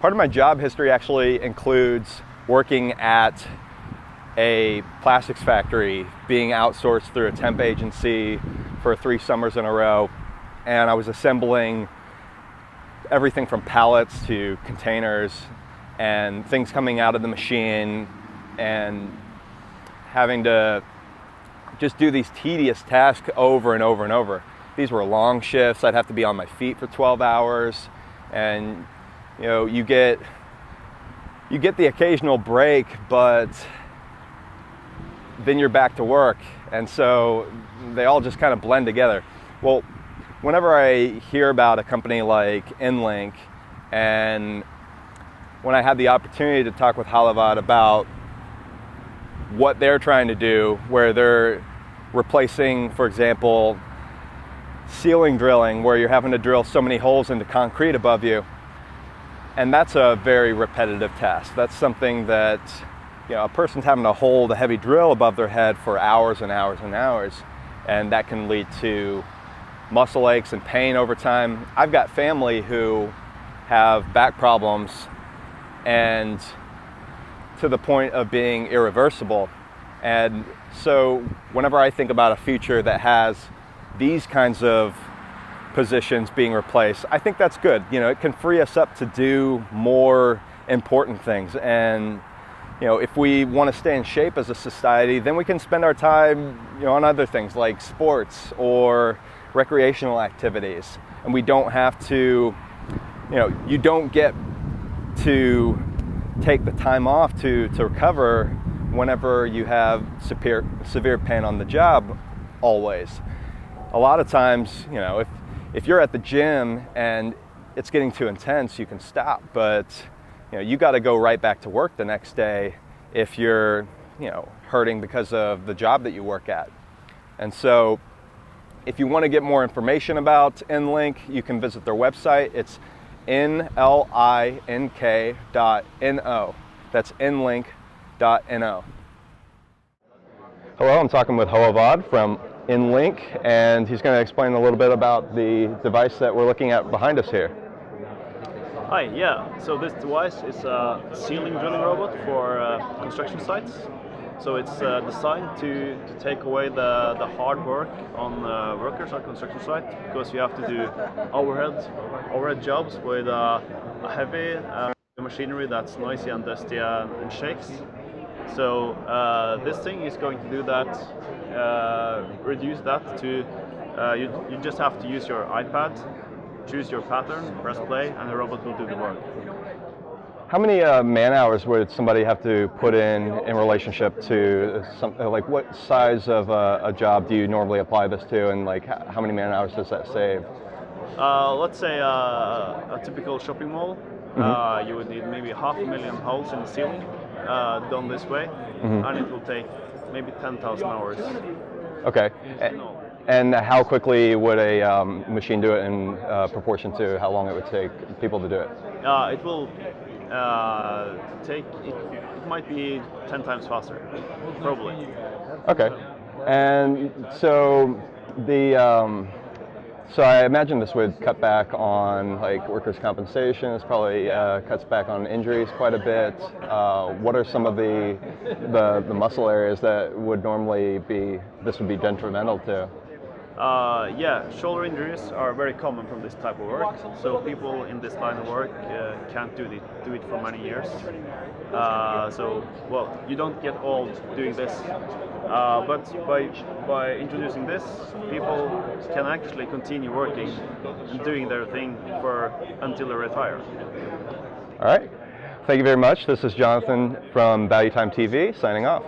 Part of my job history actually includes working at a plastics factory, being outsourced through a temp agency for 3 summers in a row. And I was assembling everything from pallets to containers and things coming out of the machine, and having to just do these tedious tasks over and over and over. These were long shifts. I'd have to be on my feet for 12 hours, and you get the occasional break, but then you're back to work, and so they all just kind of blend together. Well, whenever I hear about a company like nLink, and when I had the opportunity to talk with Håvard about what they're trying to do, where they're replacing, for example, ceiling drilling, where you're having to drill so many holes into concrete above you, and that's a very repetitive task. That's something that a person's having to hold a heavy drill above their head for hours and hours and hours, and that can lead to muscle aches and pain over time. I've got family who have back problems, and to the point of being irreversible. And so whenever I think about a future that has these kinds of positions being replaced, I think that's good. It can free us up to do more important things. And if we want to stay in shape as a society, then we can spend our time on other things like sports or recreational activities. And we don't have to, you don't get to take the time off to recover whenever you have severe pain on the job always. A lot of times, if you're at the gym and it's getting too intense, you can stop, but you got to go right back to work the next day if you're hurting because of the job that you work at. And so if you want to get more information about nLink, you can visit their website. It's nlink.no. That's nlink.no. Hello, I'm talking with Håvard from nLink, and he's going to explain a little bit about the device that we're looking at behind us here. Hi, yeah. So this device is a ceiling drilling robot for construction sites. So it's designed to take away the hard work on workers on construction site, because you have to do overhead jobs with heavy machinery that's noisy and dusty and shakes. So this thing is going to do that, reduce that to you just have to use your iPad, choose your pattern, press play, and the robot will do the work. How many man hours would somebody have to put in relationship to like what size of a job do you normally apply this to, and like how many man hours does that save? Let's say a typical shopping mall. Mm-hmm. You would need maybe 500,000 holes in the ceiling done this way, mm-hmm. and it will take maybe 10,000 hours. Okay. And how quickly would a machine do it in proportion to how long it would take people to do it? It will it might be 10 times faster, probably. Okay. And so so I imagine this would cut back on like workers' compensation. This probably cuts back on injuries quite a bit. What are some of the muscle areas that would normally this would be detrimental to? Yeah, shoulder injuries are very common from this type of work. So people in this line of work can't do it for many years. So you don't get old doing this. But by introducing this, people can actually continue working and doing their thing until they retire. All right. Thank you very much. This is Jonathan from Value Time TV signing off.